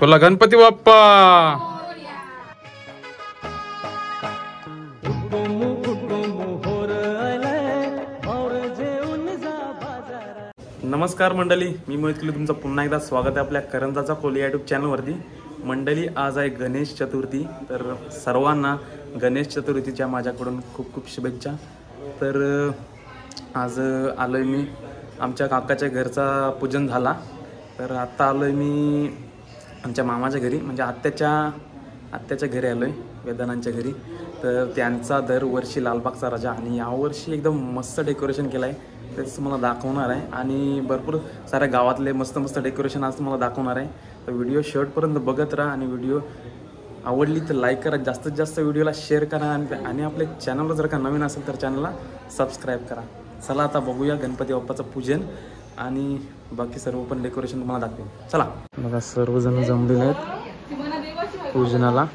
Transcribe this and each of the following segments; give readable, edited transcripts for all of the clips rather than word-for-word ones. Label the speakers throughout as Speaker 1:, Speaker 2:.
Speaker 1: बोला गणपती बाप्पा। नमस्कार मंडळी, मी मोहित किल्ले, तुमचं पुन्हा एकदा स्वागत आहे आपल्या करंजाचा कोली यूट्यूब चॅनलवरती। मंडळी, आज आहे गणेश चतुर्थी, तर सर्वांना गणेश चतुर्थीच्या माझ्याकडून खूप खूप शुभेच्छा। तर आज आलो आहे मी, आमच्या काकाच्या घरचा पूजन झाला, तर आत्ता आलो आहे मी आमच्या मामाच्या घरी, म्हणजे आत्याच्या घरी आलो आहे, वेदानांच्या घरी। तर त्यांचा दरवर्षी लालबागचा राजा, आणि यावर्षी एकदम मस्त डेकोरेशन केलं आहे, तेच तुम्हाला दाखवणार आहे। आणि भरपूर साऱ्या गावातले मस्त मस्त डेकोरेशन आज तुम्हाला दाखवणार आहे। तर व्हिडिओ शेवटपर्यंत बघत राहा, आणि व्हिडिओ आवडली तर लाईक करा, जास्तीत जास्त व्हिडिओला शेअर करा, आणि आपल्या चॅनलला जर का नवीन असेल तर चॅनलला सबस्क्राईब करा। चला आता बघूया गणपती बाप्पाचं पूजन, आणि बाकी सर्व पण डेकोरेशन तुम्हाला दाखवेन। चला, बघा सर्वजण जमलेले आहेत पूजनाला।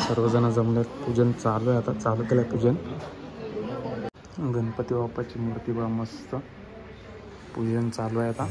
Speaker 1: सर्वजण जमले, पूजन चालू आहे, आता चालू केलं पूजन। गणपती बाप्पाची मूर्ती बघा, मस्त पूजन चालू आहे आता।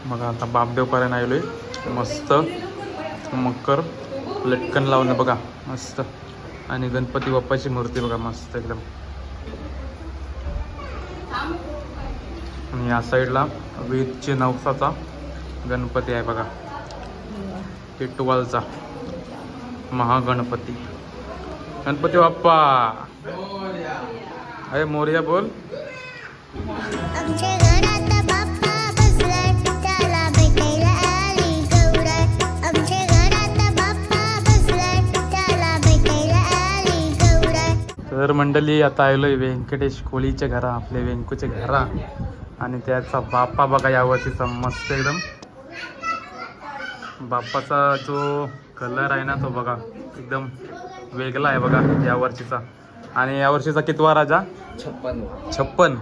Speaker 1: बघा आता बापदेव करायला आलोय, मस्त मकर लटकन लावलं बघा, मस्त। आणि गणपती बाप्पाची मूर्ती बघा, मस्त एकदम। आणि या साईडला वेदचे नवसाचा गणपती आहे बघा, टिटवालचा महागणपती। गणपती बाप्पा अरे मोरया बोल। तर मंडळी, आता आलोय व्यंकटेश कोळीच्या घरा, आपल्या व्यंकूच्या घरा, आणि त्याचा बाप्पा बघा यावर्षीचा मस्त एकदम। बाप्पाचा जो कलर आहे ना, तो बघा एकदम वेगळा आहे बघा यावर्षीचा। आणि यावर्षीचा कितवा राजा? 56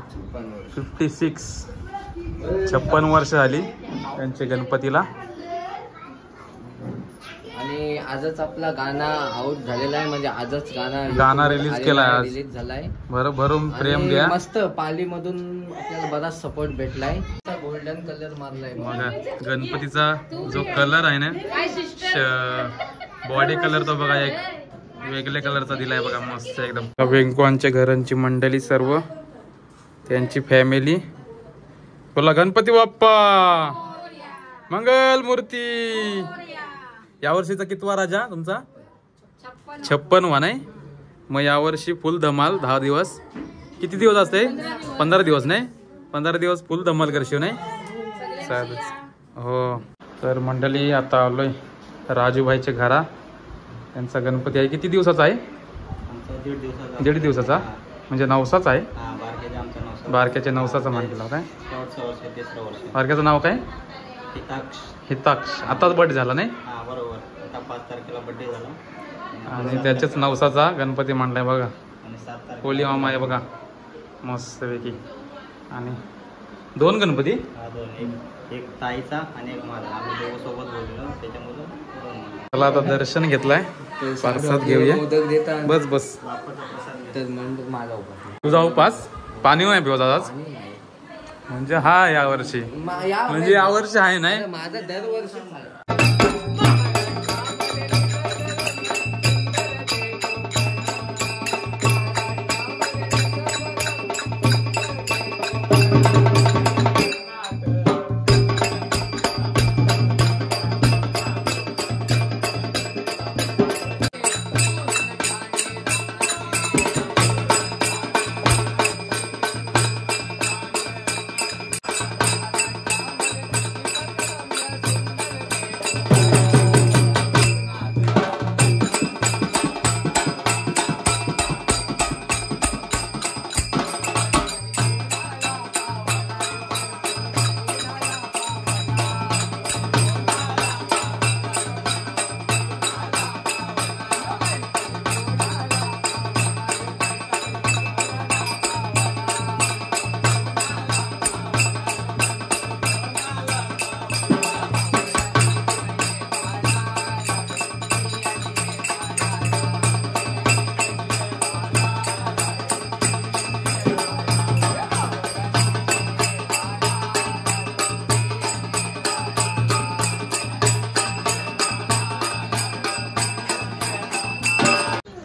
Speaker 1: 56 वर्ष झाली त्यांच्या गणपतीला।
Speaker 2: आणि आजच आपला गाणं आउट झालेला आहे, म्हणजे आजच
Speaker 1: गाणं रिलीज केला आहे,
Speaker 2: रिलीज झालाय।
Speaker 1: भरून प्रेम द्या,
Speaker 2: मस्त पाली मधून आपल्याला बराच सपोर्ट भेटलाय, गोल्डन कलर मारलाय
Speaker 1: बघा। गणपतीचा जो कलर आहे ना, बॉडी कलर, तो बघा एक वेगळ्या कलरचा दिलाय बघा, मस्त एकदम। व्यंकवांच्या घरांची मंडळी, सर्व त्यांची फॅमिली, बोला गणपती बाप्पा मंगल मूर्ती। यावर्षीचा कितवा राजा तुमचा? 56वा नाही? मग यावर्षी फुल धमाल, 10 दिवस। किती दिवस असते? 15 दिवस नाही? 15 दिवस फुल धमाल करशील नाही? चालेल हो। तर मंडळी, आता आलोय राजूभाईच्या घरा, त्यांचा गणपती आहे। किती दिवसाचा आहे? 1.5 दिवसाचा, म्हणजे नवसाचा आहे, बारक्याच्या नवसाचा म्हटलं काय? बारक्याचं नाव काय? हिताक्ष। आताच बर्थडे झाला नाही?
Speaker 2: बरोबर, आता 5 तारखेला बर्थडे झाला,
Speaker 1: आणि त्याच्याच नवसाचा गणपती मांडलाय बघा, कोली मामा आहे बघा, मस्त पैकी। आणि 2 गणपती?
Speaker 3: एक ताईचा आणि एक माझा. आम्ही दोघं सोबत बोललो त्याच्यामुळे
Speaker 1: चला आता दर्शन घेतलाय, प्रसाद घेऊया.
Speaker 2: मोदक देतात
Speaker 1: बस बस.
Speaker 2: तर म्हणजे माझा उपास
Speaker 1: तुझा उपास पाणी नाही पिवत आज म्हणजे हा यावर्षी म्हणजे यावर्षी आहे नाही.
Speaker 2: माझा दरवर्षी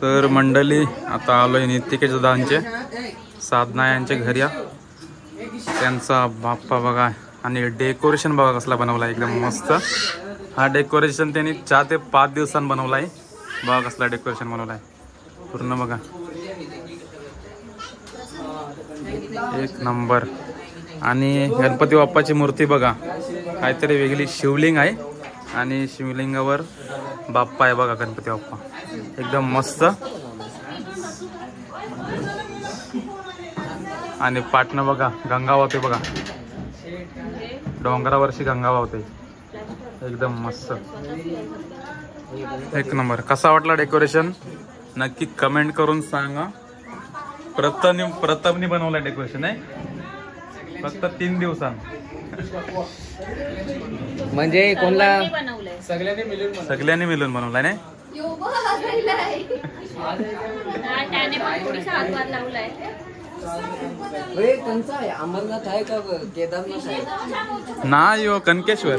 Speaker 1: तर मंडळी आता आलोय नितिकेश दादांचे साधना यांच्या घरी. त्यांचा बाप्पा बघा आणि डेकोरेशन बघा कसला बनवला एकदम मस्त. हा डेकोरेशन त्यांनी 4 ते 5 दिवसांत बनवला आहे. बघा कसला डेकोरेशन बनवला आहे पूर्ण बघा, एक नंबर. आणि गणपती बाप्पाची मूर्ती बघा काहीतरी वेगळी शिवलिंग आहे आणि शिवलिंगावर बाप्पा आहे बघा गणपती बाप्पा एकदम मस्त. आणि पाटणं बघा गंगा वाहते बघा, डोंगरावरची गंगा वाहते एकदम मस्त एक नंबर. कसा वाटला डेकोरेशन नक्की कमेंट करून सांगा. प्रथमनी बनवला डेकोरेशन आहे फक्त 3 दिवसांत.
Speaker 2: म्हणजे कोणला
Speaker 1: सगळ्यांनी मिळून बनवलाय नाही.
Speaker 2: त्यांचा आहे अमरनाथ आहे का केदारनाथ आहे?
Speaker 1: नाही हो, कनकेश्वर.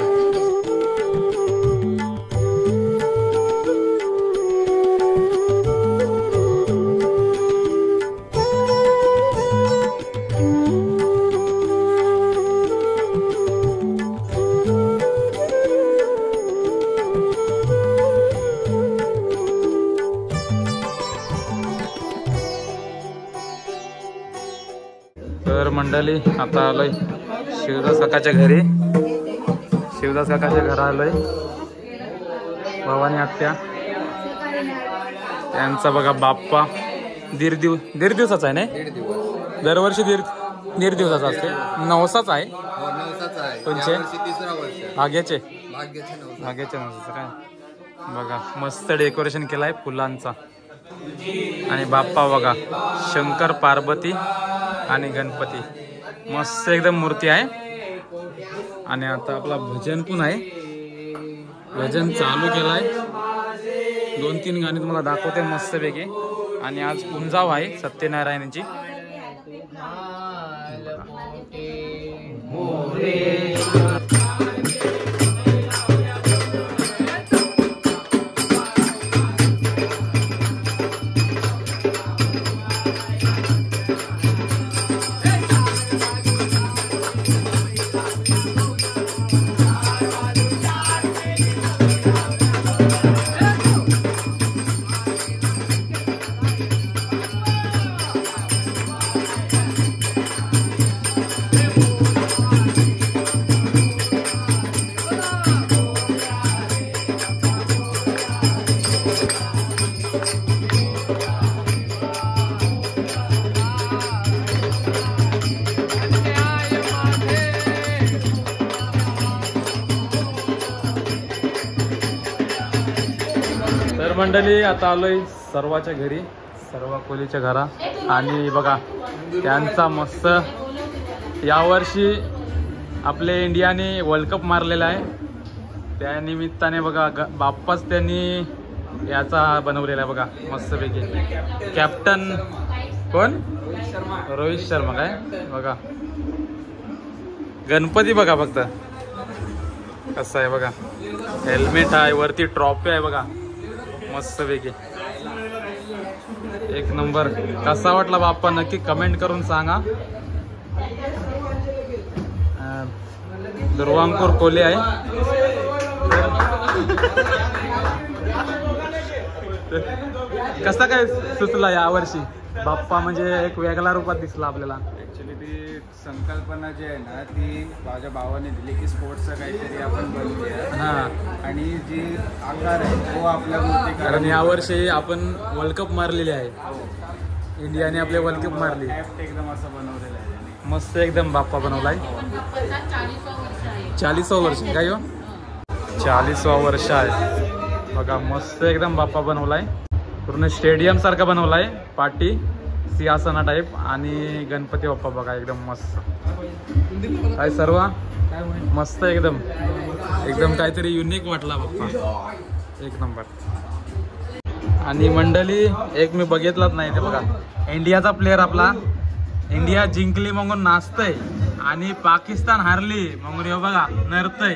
Speaker 1: तर मंडळी आता आलोय शिवदास काकाच्या घरी. शिवदास काकाच्या घरा आलोय. भवानी आत्या त्यांचा बघा बाप्पा दीड दिवसाचा आहे नाही. दरवर्षी दीड दिवसाचा असते. नवसाचा आहे कोणचे भाग्याचे नवसाचं काय बघा. मस्त डेकोरेशन केलाय फुलांचा. आणि बाप्पा बघा शंकर पार्वती आणि गणपती मस्त एकदम मूर्ती आहे. आणि आता आपला भजन पण आहे. भजन चालू केलाय. 2-3 गाणी तुम्हाला दाखवते मस्तपैकी. आणि आज पुंजाव आहे सत्यनारायणाची. मंडळी आता आलोय सर्वाच्या घरी, सर्व कोलीच्या घरा. आणि बघा त्यांचा मस्त यावर्षी आपले इंडियाने वर्ल्ड कप मारलेला आहे, त्या निमित्ताने बघा बाप्पाच त्यांनी याचा बनवलेला आहे बघा मस्तपैकी. कॅप्टन कोण? रोहित शर्मा काय बघा. गणपती बघा फक्त कसं आहे बघा. हेल्मेट आहे, वरती ट्रॉफी आहे बघा मस्तपैकी. एक नंबर. कसा वाटला बाप्पा नक्की कमेंट करून सांगा. ध्रुवांकुर कोहली आहे. कसा काय सुचला यावर्षी बाप्पा, म्हणजे एक वेगळ्या रूपात दिसला आपल्याला?
Speaker 4: ॲक्च्युली ती संकल्पना जी आहे ना ती माझ्या भावाने दिली की स्पोर्ट्सचं काहीतरी आपण बनवूया.
Speaker 1: हा,
Speaker 4: आणि जी आकार आहे तो आपल्या मूर्ती
Speaker 1: कारण यावर्षी आपण वर्ल्ड कप मारलेली आहे, इंडियाने आपले वर्ल्ड कप मारली.
Speaker 4: ॲप्ट एकदम असं बनवलेलं आहे त्यांनी.
Speaker 1: मस्त एकदम बाप्पा बनवलाय. 40वा वर्ष काय हो? 40वा वर्ष आहे बघा. मस्त एकदम बाप्पा बनवलाय. पूर्ण स्टेडियम सारखा बनवलाय, पाटी सिंहासना टाईप. आणि गणपती बाप्पा बघा एकदम मस्त. काय सर्व मस्त एकदम एकदम काहीतरी युनिक वाटला बाप्पा, एक नंबर. आणि मंडळी एक मी बघितलंच नाही ते बघा, इंडियाचा प्लेअर आपला, इंडिया जिंकली म्हणून नाचतय आणि पाकिस्तान हारली म्हणून हे बघा नरतय.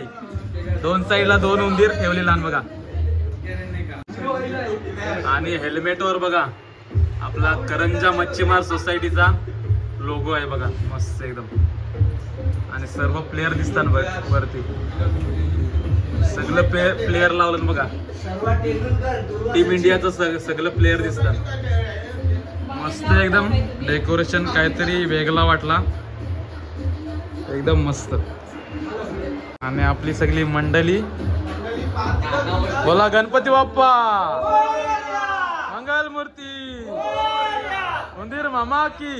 Speaker 1: दोन साईडला दोन उंदीर ठेवलेला बघा. आणि हेल्मेटवर बघा आपला करंजा मच्छीमार सोसायटीचा लोगो आहे बघा मस्त एकदम. आणि सर्व प्लेयर दिसतात वरती, सगळं प्लेयर लावलं बघा. टीम इंडियाचं सगळं प्लेयर दिसतात. मस्त एकदम डेकोरेशन काहीतरी वेगळा वाटला, एकदम मस्त. आणि आपली सगळी मंडळी बोला गणपती बाप्पा मंगल मूर्ती, उंदीर मामा की.